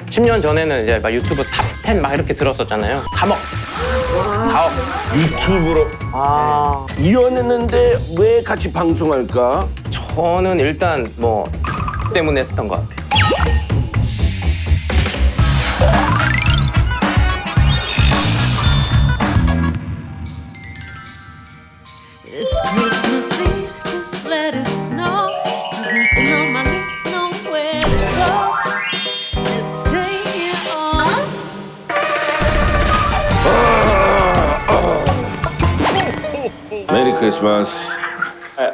10년 전에는 이제 막 유튜브 탑10 막 이렇게 들었었잖아요. 3억, 4억. 유튜브로 아. 이혼했는데 왜 같이 방송할까? 저는 일단 뭐 때문에 했었던 것 같아요. It's Christmas Eve, just let it snow. There's nothing on my list, nowhere to go. Let's stay on. 메리 크리스마스.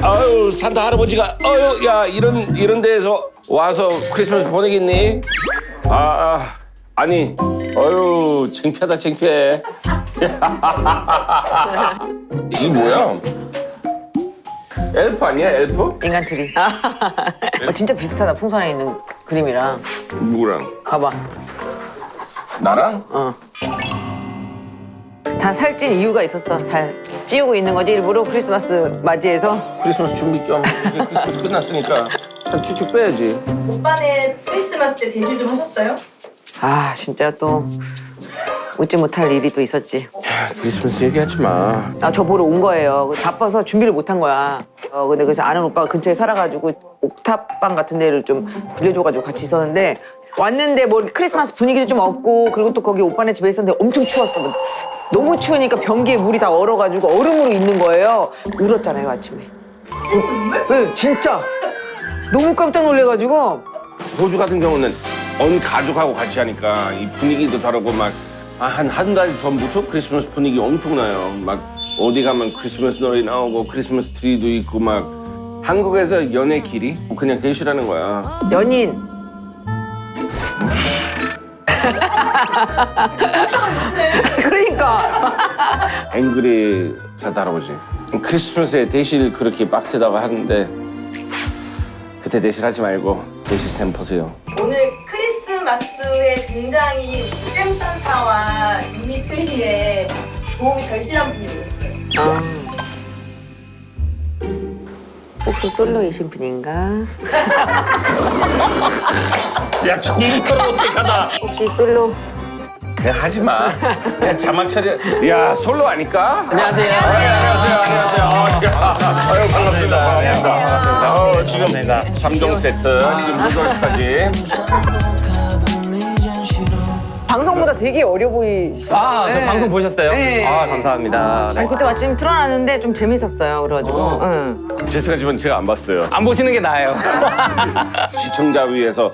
아유 산타 할아버지가 아유 야 이런 데에서 와서 크리스마스 보내겠니? 아니 아유 창피하다 창피해. 이게 뭐야? 엘프 아니야 엘프? 인간 트리. 진짜 비슷하다. 풍선에 있는 그림이랑. 누구랑? 봐봐. 나랑? 다 살찐 이유가 있었어. 다 찌우고 있는 거지 일부러 크리스마스 맞이해서. 크리스마스 준비 겸 이제 크리스마스 끝났으니까 살 쭉쭉 빼야지. 오빠네 크리스마스 때 대실 좀 하셨어요? 아 진짜 또 웃지 못할 일이 또 있었지. 크리스마스 얘기하지 마. 아, 저 보러 온 거예요. 바빠서 준비를 못 한 거야. 근데 그래서 아는 오빠가 근처에 살아가지고 옥탑방 같은 데를 좀 빌려줘가지고 같이 있었는데 왔는데 뭐 크리스마스 분위기도 좀 없고 그리고 또 거기 오빠네 집에 있었는데 엄청 추웠어. 너무 추우니까 변기에 물이 다 얼어가지고 얼음으로 있는 거예요. 울었잖아요 아침에. 찐물? 네 진짜 너무 깜짝 놀래가지고. 호주 같은 경우는 온 가족하고 같이 하니까 이 분위기도 다르고 막 한 달 전부터 크리스마스 분위기 엄청 나요. 막 어디 가면 크리스마스 노래 나오고 크리스마스 트리도 있고 막 한국에서 연애 길이 그냥 대실하는 거야. 연인. 그러니까. 앵그리 산타 할아버지. 크리스마스에 대실 그렇게 빡세다고 하는데 그때 대실하지 말고 대실 쌤 보세요. 오늘 크리스마스에 굉장히 쌤산타와 미니트리에 도움이 절실한 분이 오셨어요. 혹시 솔로이신 분인가? 야 정말 어색하다. 혹시 솔로? 그냥 하지 마. 그냥 자막 처리. 야 솔로 아닐까? 안녕하세요. 안녕하세요. 아유 반갑습니다. 지금 3종 세트 지금 무더기까지. 방송보다 되게 어려 보이시죠? 저 네. 방송 보셨어요? 네. 감사합니다. 네. 아니 그때 마침 틀어놨는데 좀 재밌었어요. 그래가지고. 응. 죄송하지만 제가 안 봤어요. 안 보시는 게 나아요. 시청자 위해서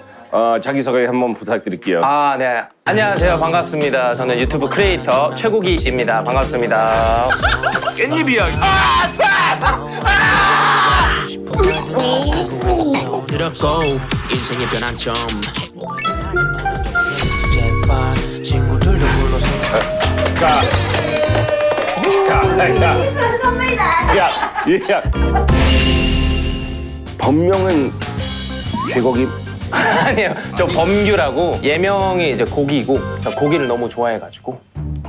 자기소개 한번 부탁드릴게요. 네. 안녕하세요. 반갑습니다. 저는 유튜브 크리에이터 최국이입니다. 반갑습니다. 깻잎 이야기. 들었고 인생의 변환점 제발 친구들도 불러서 자, 크리스마스 선물이다. 야. 본명은 최고김. 아니에요. 저 범규라고 예명이 이제 고기고 저 고기를 너무 좋아해가지고.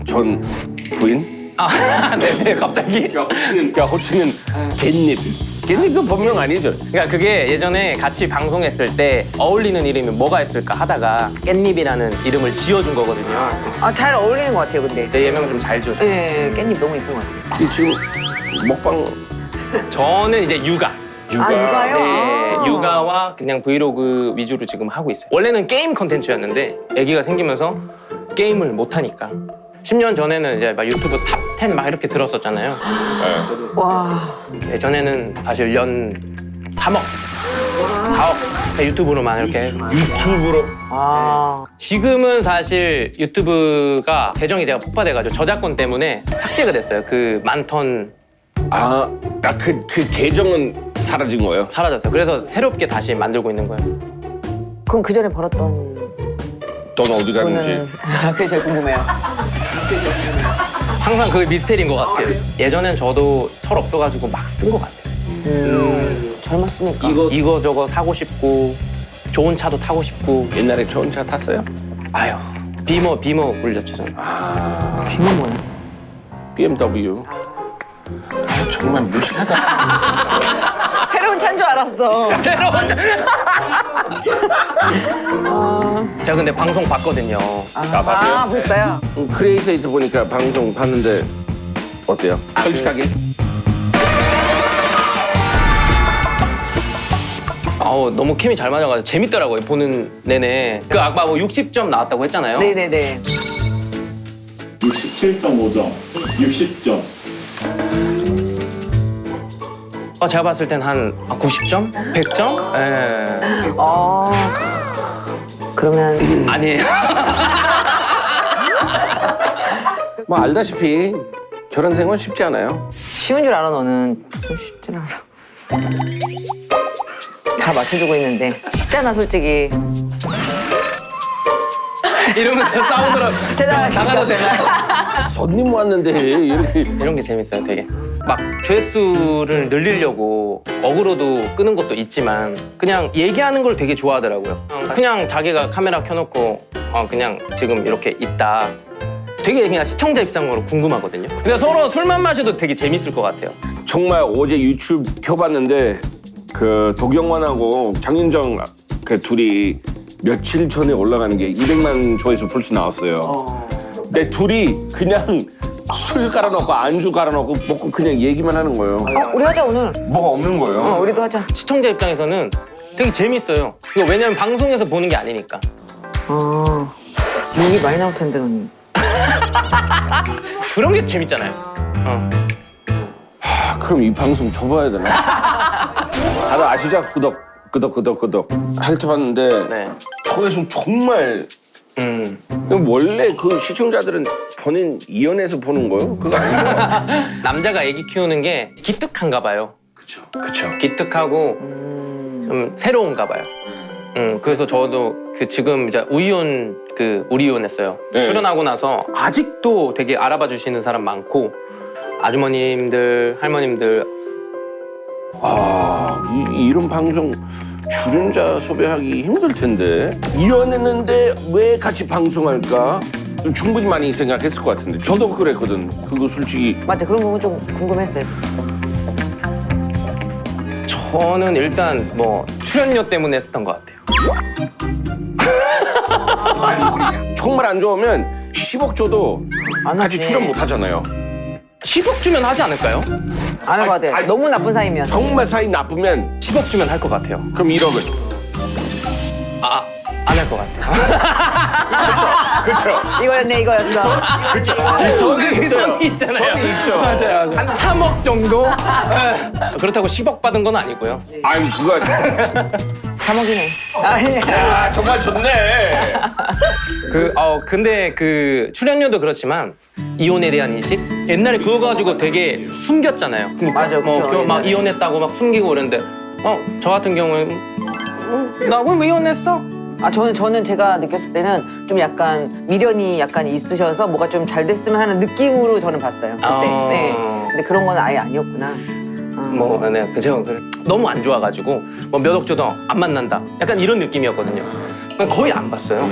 전 부인. 네네. 갑자기. 호칭은 깻잎. 깻잎도 본명 아니죠? 그러니까 그게 예전에 같이 방송했을 때 어울리는 이름이 뭐가 있을까 하다가 깻잎이라는 이름을 지어준 거거든요. 잘 어울리는 것 같아요, 근데. 내 예명 좀 잘 지어줘. 네, 깻잎 너무 이쁜 것 같아요. 이 지금 먹방 저는 이제 육아. 육아요? 네, 육아와 그냥 브이로그 위주로 지금 하고 있어요. 원래는 게임 컨텐츠였는데 아기가 생기면서 게임을 못 하니까 10년 전에는 이제 막 유튜브 탑10 막 이렇게 들었었잖아요. 와. 예전에는 사실 연 3억, 4억 유튜브로만 이렇게. 유튜브로. 지금은 사실 유튜브가 계정이 제가 폭파돼가지고 저작권 때문에 삭제가 됐어요. 그 만턴 그 계정은 사라진 거예요? 사라졌어요. 그래서 새롭게 다시 만들고 있는 거예요. 그럼 그 전에 벌었던 돈 어디 갔는지. 돈은 그게 제일 궁금해요. 항상 그게 미스테리인 것 같아요. 예전엔 저도 철 없어가지고 막 쓴 것 같아요. 젊었으니까. 이거 저거 사고 싶고 좋은 차도 타고 싶고. 옛날에 좋은 차 탔어요? 아유 비머 굴렸죠 저는. 비밀 뭐야? BMW. 정말 무식하다. 새로운 차인 줄 알았어. 새로운 방송은? 제가 근데 방송 봤거든요. 봤어요? 아, 벌써요? 크리에이터 보니까 방송 봤는데 어때요? 솔직하게? 너무 케미 잘 맞아가지고 재밌더라고요. 보는 내내. 그 아까 뭐 60점 나왔다고 했잖아요. 네네네. 67.5점, 60점. 제가 봤을 땐 한 90점? 100점? 예. 그러면 아니에요. 뭐 알다시피 결혼 생활 쉽지 않아요. 쉬운 줄 알아, 너는. 무슨 쉽진 않아. 다 맞춰주고 있는데. 쉽잖아, 솔직히. 이러면서 사운드로 나가도 되나요? 손님 왔는데 이렇게 이런 게 재밌어요, 되게. 막 조회수를 늘리려고 어그로도 끄는 것도 있지만 그냥 얘기하는 걸 되게 좋아하더라고요. 그냥 자기가 카메라 켜놓고 그냥 지금 이렇게 있다. 되게 그냥 시청자 입장으로 궁금하거든요. 그냥 서로 술만 마셔도 되게 재밌을 것 같아요. 정말 어제 유튜브 켜봤는데 그 도경완하고 장윤정 그 둘이 며칠 전에 올라가는 게 200만 조회수 벌써 나왔어요. 근데 둘이 그냥 술 깔아놓고 안주 깔아놓고 먹고 그냥 얘기만 하는 거예요. 우리 하자, 오늘. 뭐가 없는 거예요. 우리도 하자. 시청자 입장에서는 되게 재밌어요. 이거 왜냐면 방송에서 보는 게 아니니까. 욕이 많이 나올 텐데, 너는. 그런 게 재밌잖아요. 그럼 이 방송 접어야 되나? 다들 아시죠? 구독 핥아봤는데 네. 조회수 정말 원래 그 시청자들은 본인 이연에서 보는 거예요? 그거 아니죠? 남자가 애기 키우는 게 기특한가 봐요. 그쵸. 기특하고 좀 새로운가 봐요. 그래서 저도 그 지금 이제 우리온 했어요. 네. 출연하고 나서 아직도 되게 알아봐 주시는 사람 많고 아주머님들, 할머님들 이런 방송 출연자 섭외하기 힘들 텐데 이연했는데 왜 같이 방송할까? 충분히 많이 생각했을 것 같은데 저도 그랬거든. 그거 솔직히 맞아, 그런 부분 좀 궁금했어요. 저는 일단 뭐 출연료 때문에 했었던 것 같아요. 정말 안 좋으면 10억 줘도 안 같이 하지. 출연 못 하잖아요. 10억 주면 하지 않을까요? 안 해봐도 돼. 너무 나쁜 사이면. 정말 사이 나쁘면 10억 주면 할 것 같아요. 그럼 1억을. 안 할 것 같아요. 그렇죠. 이거였어. 그렇죠. 이 속이 있어요. 성이 있잖아요. 속이 있죠. 맞아요. 한 3억 정도? 그렇다고 10억 받은 건 아니고요. 아니 그거 3억이네. 아 정말 좋네. 근데 그 출연료도 그렇지만 이혼에 대한 인식? 옛날에 그거 가지고 되게 숨겼잖아요. 맞아, 그쵸, 막 옛날에. 이혼했다고 막 숨기고 그랬는데 저 같은 경우는 나 왜 이혼했어? 저는 제가 느꼈을 때는 좀 약간 미련이 약간 있으셔서 뭐가 좀 잘 됐으면 하는 느낌으로 저는 봤어요. 그때. 네. 근데 그런 건 아예 아니었구나. 네, 그죠. 너무 안 좋아가지고 뭐 몇 억 줘도 안 만난다. 약간 이런 느낌이었거든요. 거의 안 봤어요.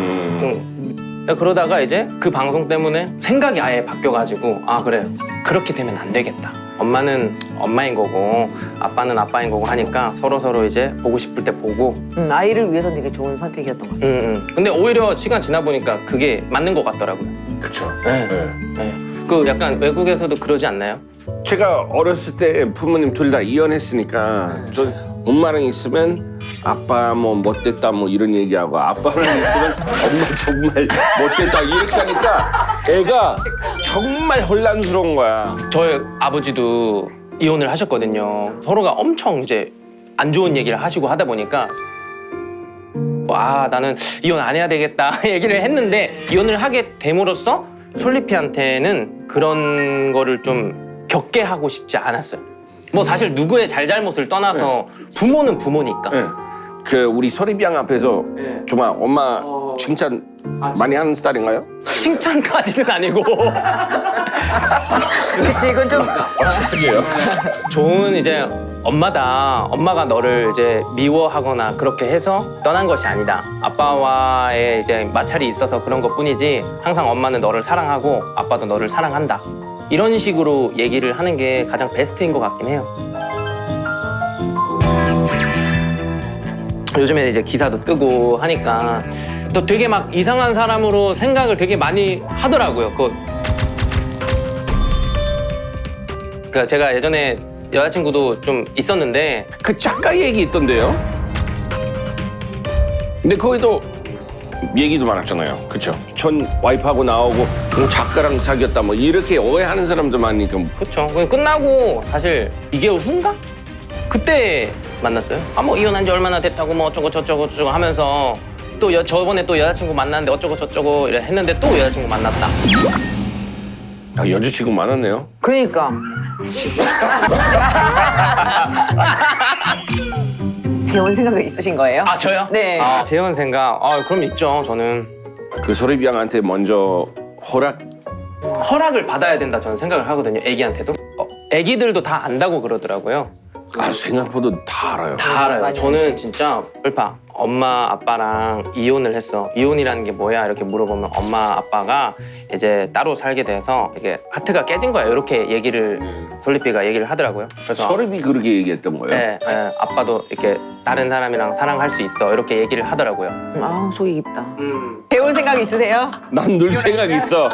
그러다가 이제 그 방송 때문에 생각이 아예 바뀌어가지고 그래 그렇게 되면 안 되겠다. 엄마는 엄마인 거고 아빠는 아빠인 거고 하니까 서로 이제 보고 싶을 때 보고. 아이를 위해서 되게 좋은 선택이었던 것 같아요. 근데 오히려 시간 지나 보니까 그게 맞는 것 같더라고요. 그렇죠. 네. 그 약간 외국에서도 그러지 않나요? 제가 어렸을 때 부모님 둘 다 이혼했으니까 저 엄마랑 있으면 아빠 뭐 못됐다 뭐 이런 얘기하고 아빠랑 있으면 엄마 정말 못됐다 이렇게 하니까 애가 정말 혼란스러운 거야. 저희 아버지도 이혼을 하셨거든요. 서로가 엄청 이제 안 좋은 얘기를 하시고 하다 보니까 나는 이혼 안 해야 되겠다 얘기를 했는데 이혼을 하게 됨으로써 솔리피한테는 그런 거를 좀 겪게 하고 싶지 않았어요. 뭐 사실 누구의 잘잘못을 떠나서 부모는 부모니까. 네. 그 우리 서리비양 앞에서 정말 엄마 칭찬 많이 하는 스타일인가요? 칭찬까지는 아니고 그치, 이건 좀. 죄송해요. 좋은 이제 엄마다. 엄마가 너를 이제 미워하거나 그렇게 해서 떠난 것이 아니다. 아빠와의 이제 마찰이 있어서 그런 것뿐이지 항상 엄마는 너를 사랑하고 아빠도 너를 사랑한다. 이런 식으로 얘기를 하는 게 가장 베스트인 것 같긴 해요. 요즘에 이제 기사도 뜨고 하니까 또 되게 막 이상한 사람으로 생각을 되게 많이 하더라고요. 그 제가 예전에 여자친구도 좀 있었는데 그 작가 얘기 있던데요? 근데 거기도 얘기도 많았잖아요. 그쵸? 전 와이프하고 나오고 뭐 작가랑 사귀었다 뭐 이렇게 오해하는 사람도 많으니까 그렇죠. 끝나고 사실 2개월 후인가? 그때 만났어요. 아 뭐 이혼한 지 얼마나 됐다고 뭐 어쩌고 저쩌고 저쩌고 하면서 또 저번에 또 여자친구 만났는데 어쩌고 저쩌고 이래 했는데 또 여자친구 만났다. 아, 여자친구 많았네요. 그러니까. 재혼 생각은 있으신 거예요? 아 저요? 네. 아, 재혼 생각. 아 그럼 있죠. 저는 그 서립 양한테 먼저 허락을 받아야 된다 저는 생각을 하거든요. 애기한테도. 애기들도 다 안다고 그러더라고요. 아 생각보다 다 알아요. 다 알아요. 많이 저는 알지. 진짜 뿔파 엄마 아빠랑 이혼을 했어. 이혼이라는 게 뭐야 이렇게 물어보면 엄마 아빠가 이제 따로 살게 돼서 이게 하트가 깨진 거야 이렇게 얘기를 솔리피가 얘기를 하더라고요. 그래서 서립이 그렇게 얘기했던 거예요. 네, 네, 아빠도 이렇게 다른 사람이랑 사랑할 수 있어 이렇게 얘기를 하더라고요. 아, 속이 깊다. 재혼 생각 있으세요? 난 늘 생각 있어.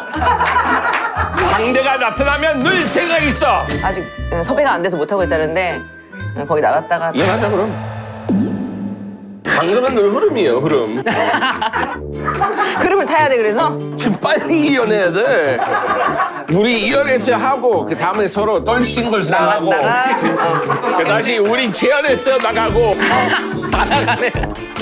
상대가 나타나면 늘 생각 있어. 아직 섭외가 안 돼서 못하고 있다는데 거기 나갔다가 이혼하자 그럼. 방송은 늘 흐름이에요, 흐름. 그러면 타야 돼 그래서? 지금 빨리 이혼해야 돼. 우리 이혼했어요 하고 그 다음에 서로 떨신 걸 사고. 그 다시 우리 재혼했어요 나가고. 다 나가네.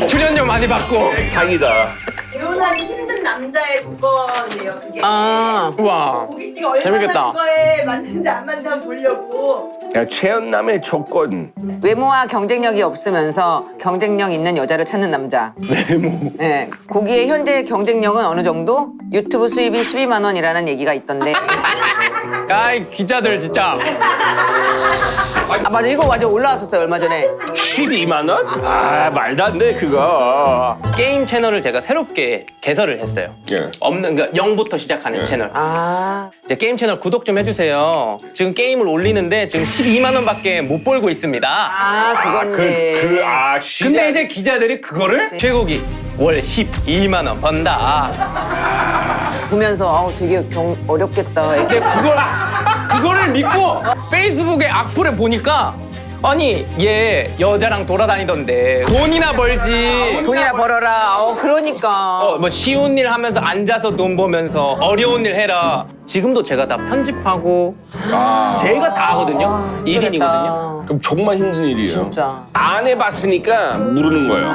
출연료 많이 받고. 당이다. 이혼하기 힘든 남자의 조건이에요, 그게. 아, 우와. 고기 씨가 얼마나 재밌겠다. 그거에 맞는지 안 맞는지 한번 보려고. 야, 최연남의 조건. 외모와 경쟁력이 없으면서 경쟁력 있는 여자를 찾는 남자. 외모. 네. 거기에 현재 경쟁력은 어느 정도? 유튜브 수입이 12만 원이라는 얘기가 있던데. 아이 기자들 진짜. 아 맞아 이거 완전 올라왔었어요 얼마 전에. 12만 원? 아, 말도 안 돼, 그거. 게임 채널을 제가 새롭게 개설을 했어요. 예. 없는 그러니까 0부터 시작하는 채널. 아 이제 게임 채널 구독 좀 해주세요. 지금 게임을 올리는데 지금 12만 원밖에 못 벌고 있습니다. 그건데. 근데 이제 기자들이 그거를 최고기 월 12만 원 번다. 보면서 아우 되게 어렵겠다. 근데 그거를 믿고 페이스북에 악플에 보니까 아니 얘 여자랑 돌아다니던데 돈이나 벌지. 돈이나 벌어라. 그러니까. 뭐 쉬운 일 하면서 앉아서 돈 벌면서 어려운 일 해라. 지금도 제가 다 편집하고 제가 다 하거든요. 1인이거든요. 그럼 정말 힘든 일이에요. 진짜. 안 해봤으니까 모르는 거예요.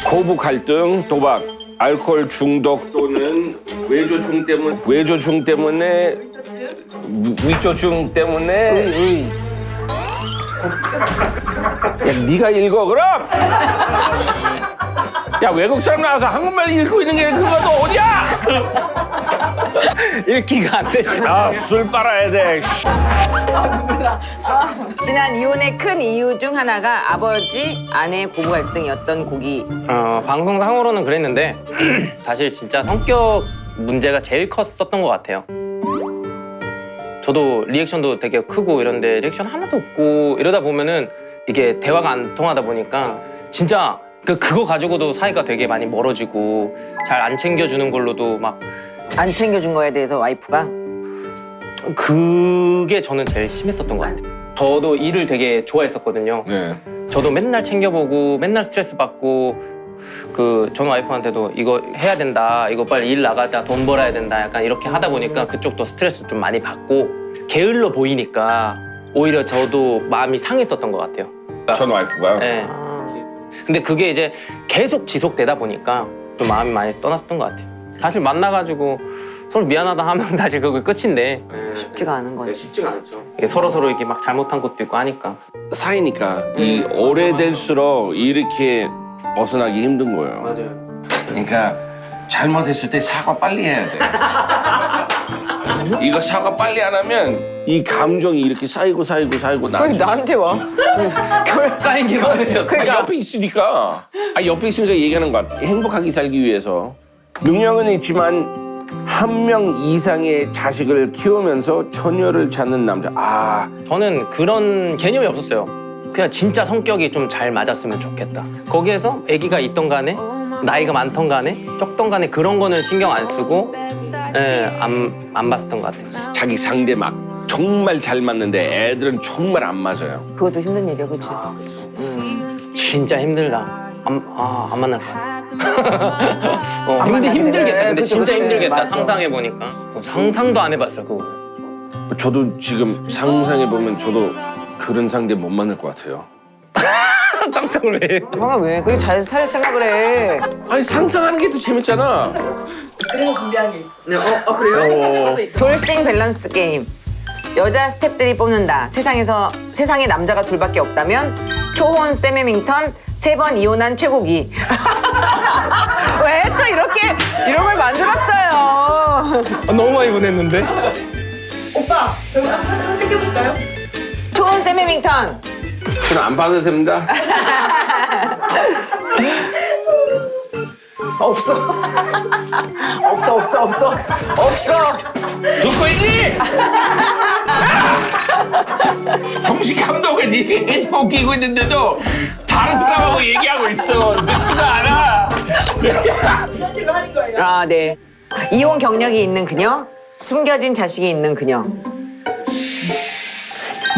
고부 갈등, 도박, 알코올 중독 또는 외조증 때문에 위조증 때문에 야, 네가 읽어 그럼. 야, 외국 사람 나와서 한국말 읽고 있는 게 그거도 어디야? 읽기가 안 되지. 아, 술 빨아야 돼. 지난 이혼의 큰 이유 중 하나가 아버지 아내 고부 갈등이었던 고기. 방송상으로는 그랬는데 사실 진짜 성격 문제가 제일 컸었던 것 같아요. 저도 리액션도 되게 크고 이런데 리액션 하나도 없고 이러다 보면은 이게 대화가 안 통하다 보니까 진짜 그거 가지고도 사이가 되게 많이 멀어지고 잘 안 챙겨주는 걸로도 막 안 챙겨준 거에 대해서 와이프가 그게 저는 제일 심했었던 것 같아요. 저도 일을 되게 좋아했었거든요. 네. 저도 맨날 챙겨보고 맨날 스트레스 받고 전 와이프한테도 이거 해야 된다, 이거 빨리 일 나가자, 돈 벌어야 된다 약간 이렇게 하다 보니까 그쪽도 스트레스 좀 많이 받고 게을러 보이니까 오히려 저도 마음이 상했었던 것 같아요. 그러니까, 전 와이프가요? 네. 근데 그게 이제 계속 지속되다 보니까 좀 마음이 많이 떠났었던 것 같아요. 사실 만나가지고 서로 미안하다 하면 사실 그게 끝인데 쉽지가 않은 거지. 쉽지가 않죠. 서로 이렇게 막 잘못한 것도 있고 하니까. 사이니까 이 오래될수록 이렇게 벗어나기 힘든 거예요. 맞아요. 그러니까 잘못했을 때 사과 빨리 해야 돼. 이거 사과 빨리 안 하면 이 감정이 이렇게 쌓이고 그럼 나한테 와. 쌓인 게 많으셨어. 그러니까 옆에 있으니까 얘기하는 것 같아. 행복하게 살기 위해서 능력은 있지만 한 명 이상의 자식을 키우면서 처녀를 찾는 남자. 저는 그런 개념이 없었어요. 그냥 진짜 성격이 좀 잘 맞았으면 좋겠다. 거기에서 아기가 있던 간에 나이가 많던 간에 적던 간에 그런 거는 신경 안 쓰고 안 봤었던 것 같아요. 자기 상대 막 정말 잘 맞는데 애들은 정말 안 맞아요. 그것도 힘든 일이야, 그치? 진짜 힘들다. 안 만날 것 같아. 힘들겠다. 근데 그치, 진짜 그치. 힘들겠다. 맞아. 상상해 보니까 상상도 안 해봤어 그거. 저도 지금 상상해 보면 저도 그런 상대 못 만날 것 같아요. 상상을 왜 해? 형아, 왜? 그게 잘 살 생각을 해. 아니 상상하는 게 더 재밌잖아. 그래서 준비한 게 있어. 그래요? 돌싱 밸런스 게임. 여자 스탭들이 뽑는다. 세상에 남자가 둘밖에 없다면 초혼 세미밍턴 3번 이혼한 최고기. 왜 또 이렇게 이런 걸 만들었어요? 너무 많이 보냈는데. 오빠, 저희 한번 선택해볼까요? 초혼 세미밍턴. 저는 안 봐도 됩니다. 없어. 없어. 듣고 있니? 정식 감독은 네 헤드폰 끼고 있는데도 다른 사람하고 얘기하고 있어. 듣지도 않아. 이런 식으로 하는 거예요. 아, 네. 이혼 경력이 있는 그녀, 숨겨진 자식이 있는 그녀.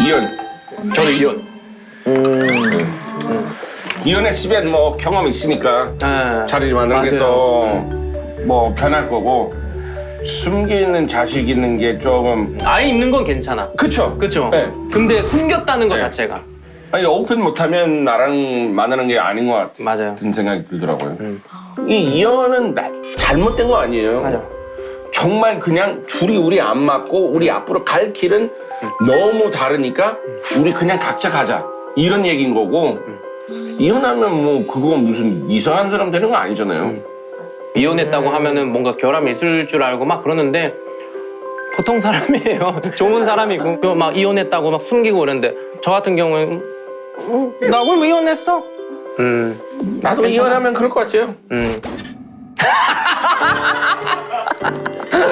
이혼. 저는 이혼. 이혼했으면 뭐 경험 있으니까 자리 만드는 게 또 뭐 편할 거고 숨기는 자식 있는 게 조금 아예 있는 건 괜찮아. 그쵸? 그쵸? 네. 근데 숨겼다는 것 네. 자체가. 아니 오픈 못하면 나랑 만나는 게 아닌 것 맞아요. 같은 생각이 들더라고요. 이 이혼은 잘못된 거 아니에요. 맞아. 정말 그냥 둘이 우리 안 맞고 우리 앞으로 갈 길은 너무 다르니까 우리 그냥 각자 가자 이런 얘기인 거고 이혼하면 뭐 그거 무슨 이상한 사람 되는 거 아니잖아요. 이혼했다고 하면은 뭔가 결함이 있을 줄 알고 막 그러는데 보통 사람이에요. 좋은 사람이고 그 막 이혼했다고 막 숨기고 그러는데 저 같은 경우는 나 왜 이혼했어? 나도 괜찮아. 이혼하면 그럴 것 같아요.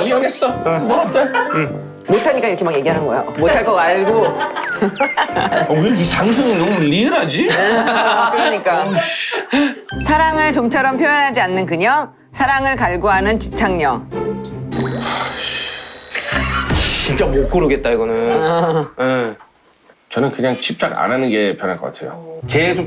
이혼했어. 뭐 어때? 못하니까 이렇게 막 얘기하는 거야. 못할 거 알고. 왜 이렇게 상승이 너무 리얼하지? 그러니까. 사랑을 좀처럼 표현하지 않는 그녀, 사랑을 갈구하는 집착녀. 진짜 못 고르겠다 이거는. 응. 저는 그냥 집착 안 하는 게 편할 것 같아요. 계속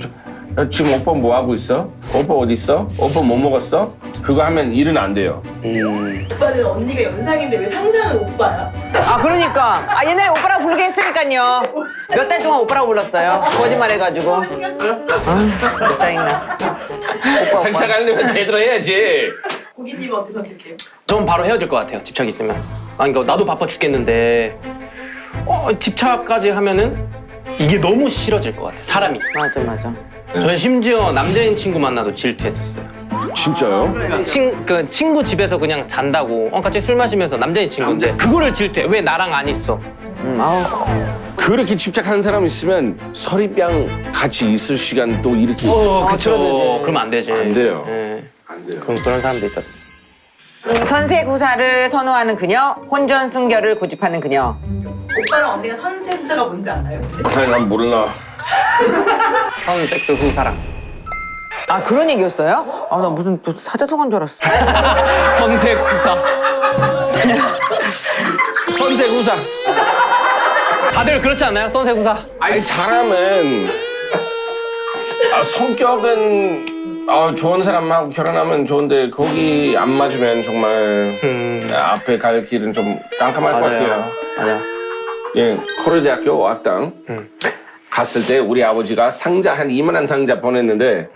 야, 지금 오빠 뭐 하고 있어? 오빠 어디 있어? 오빠 뭐 먹었어? 그거 하면 일은 안 돼요. 오빠는 언니가 연상인데 왜 상상은 오빠야? 아, 그러니까. 아, 옛날에 오빠라고 부르게 했으니까요. 몇 달 동안 오빠라고 불렀어요. 거짓말 해가지고. 아, 짜증나. 오빠. 상상하려면 제대로 해야지. 고객님은 어떻게 선택해요? 전 바로 헤어질 것 같아요. 집착 있으면. 아니 그러니까 나도 바빠 죽겠는데 집착까지 하면은 이게 너무 싫어질 것 같아. 사람이. 맞아. 전 심지어 남자인 친구 만나도 질투했었어요. 진짜요? 그 친구 집에서 그냥 잔다고 같이 술 마시면서 남자인 친구인데 그거를 질투해. 왜 나랑 안 있어? 아우. 그렇게 집착하는 사람 있으면 서리병 같이 있을 시간 또 이렇게 그쵸. 그럼 안 되지. 안 돼요. 예. 안 돼요. 그럼 그런 사람도 있었어. 선세구사를 선호하는 그녀, 혼전순결을 고집하는 그녀. 오빠랑 언니가 선세구사가 뭔지 알아요? 아니 난 몰라. 선 섹스 후 사랑. 아, 그런 얘기였어요? 아, 나 무슨 또 사자성어인 줄 알았어. 선색구사. 선세구사. 다들 그렇지 않나요? 선색구사. 아니 사람은 성격은 좋은 사람하고 결혼하면 좋은데 거기 안 맞으면 정말 앞에 갈 길은 좀 깜깜할 것 같아요. 맞아. 예, 코레대학교 어학당 갔을 때 우리 아버지가 상자 한 이만한 상자 보냈는데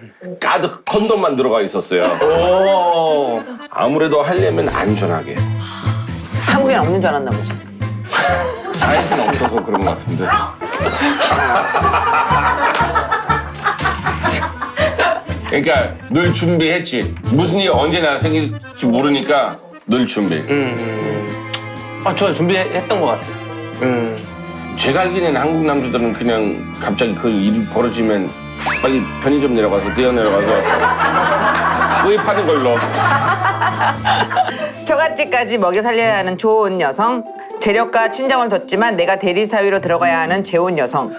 가득 콘돔만 들어가 있었어요. 오. 아무래도 하려면 안전하게. 한국엔 없는 줄 알았나 보지. 사이즈는 없어서 그런 것 같은데. 그러니까 늘 준비했지. 무슨 일이 언제나 생길지 모르니까 늘 준비. 저 준비했던 것 같아요. 제가 알기는 한국 남자들은 그냥 갑자기 그 일이 벌어지면 빨리 편의점 내려가서 뛰어내려가서 구입하는 걸로. 처갓집까지 먹여 살려야 하는 좋은 여성, 재력과 친정을 뒀지만 내가 대리사위로 들어가야 하는 재혼 여성.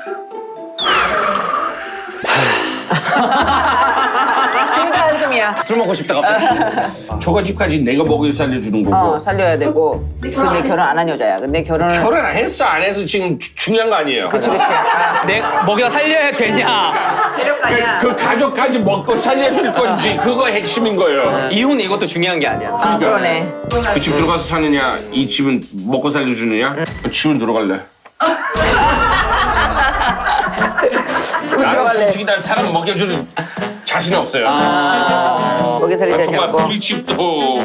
둘 다 한숨 처음이야. 술 먹고 싶다 갑자기. 초가집까지 내가 먹여 살려주는 거고. 살려야 되고. 근데 결혼 안 한 여자야. 근데 결혼을. 결혼 안 했어 안 했어 지금 중요한 거 아니에요. 그치. 내가 먹여 살려야 되냐? 세력가냐? 그 가족까지 먹고 살려줄 건지 그거 핵심인 거예요. 이혼 이것도 중요한 게 아니야. 그러네. 그 집 들어가서 사느냐 이 집은 먹고 살려주느냐 그 집은 들어갈래. 집에 나는 들어갈래. 솔직히 난 사람 먹여주는 자신 없어요. 거기 살리 자신 정말 없고. 우리 집도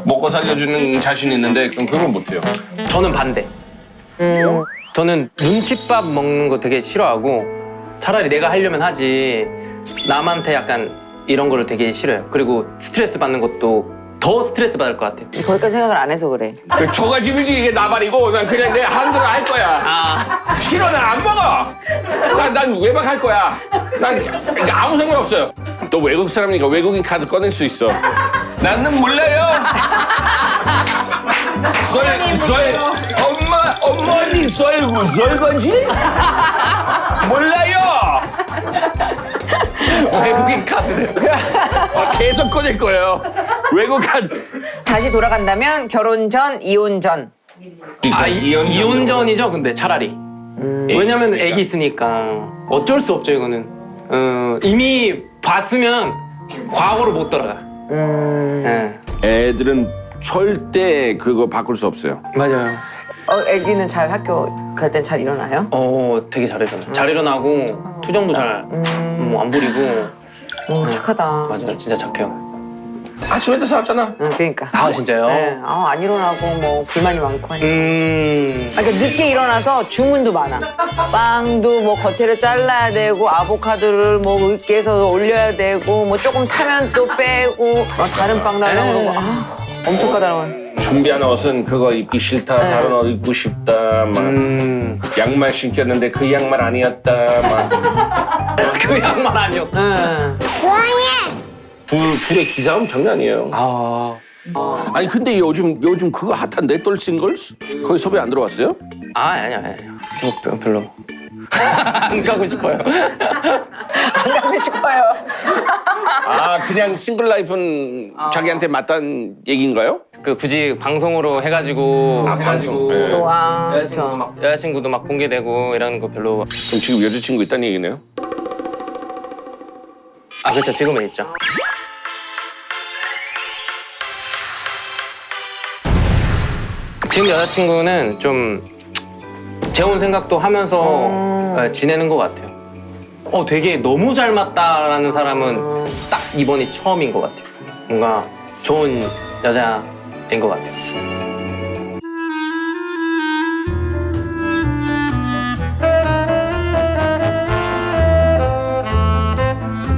먹고 살려주는 자신 있는데 그건 못해요. 저는 반대. 저는 눈칫밥 먹는 거 되게 싫어하고 차라리 내가 하려면 하지 남한테 약간 이런 거를 되게 싫어요. 그리고 스트레스 받는 것도 더 스트레스 받을 것 같아요. 거기까지 생각을 안 해서 그래. 저가집이지 이게 나발이고 난 그냥 내 한대로 할 거야. 싫어 난 안 먹어. 난 외박할 거야. 난 아무 상관 없어요. 또 외국 사람이니까 외국인 카드 꺼낼 수 있어. 나는 몰라요. 어머니 설거지? 몰라요. 외국인 카드를. 계속 꺼낼 거예요. 외국 카드. 다시 돌아간다면 결혼 전, 이혼 전. 이혼 전이죠, 근데 차라리. 왜냐면 애기 있으니까 어쩔 수 없죠, 이거는. 이미 봤으면 과거로 못 돌아가. 네. 애들은 절대 그거 바꿀 수 없어요. 맞아요. 애기는 잘 학교 갈 땐 잘 일어나요? 되게 잘 일어나. 잘 일어나고 투정도 잘 안 부리고. 착하다. 맞아요, 진짜 착해요. 아침에도 싸웠잖아. 그러니까. 아 진짜요? 네. 안 일어나고 뭐 불만이 많고 하니까. 그러니까 늦게 일어나서 주문도 많아. 빵도 뭐 겉에를 잘라야 되고 아보카도를 뭐 으깨서 올려야 되고 뭐 조금 타면 또 빼고 다른 빵 달라고 그러고 엄청 까다로워. 준비한 옷은 그거 입기 싫다. 다른 옷 입고 싶다. 막 양말 신겼는데 그 양말 아니었다. 막 그 양말 아니요. 둘의 기싸움 장난 아니에요. 아니 근데 요즘 그거 핫한데 똘싱글스? 거기 섭외 안 들어왔어요? 아니요. 뭐 별로. 안 가고 싶어요. 안 가고 싶어요. 그냥 싱글 라이프는 자기한테 맞다는 얘기인가요? 그 굳이 방송으로 해가지고 방송. 네. 또 여자친구도 막 공개되고 이러는 거 별로. 그럼 지금 여자친구 있다는 얘기네요? 그렇죠. 지금은 있죠. 지금 여자친구는 좀 재혼 생각도 하면서 지내는 것 같아요. 되게 너무 잘 맞다라는 사람은 딱 이번이 처음인 것 같아요. 뭔가 좋은 여자인 것 같아요.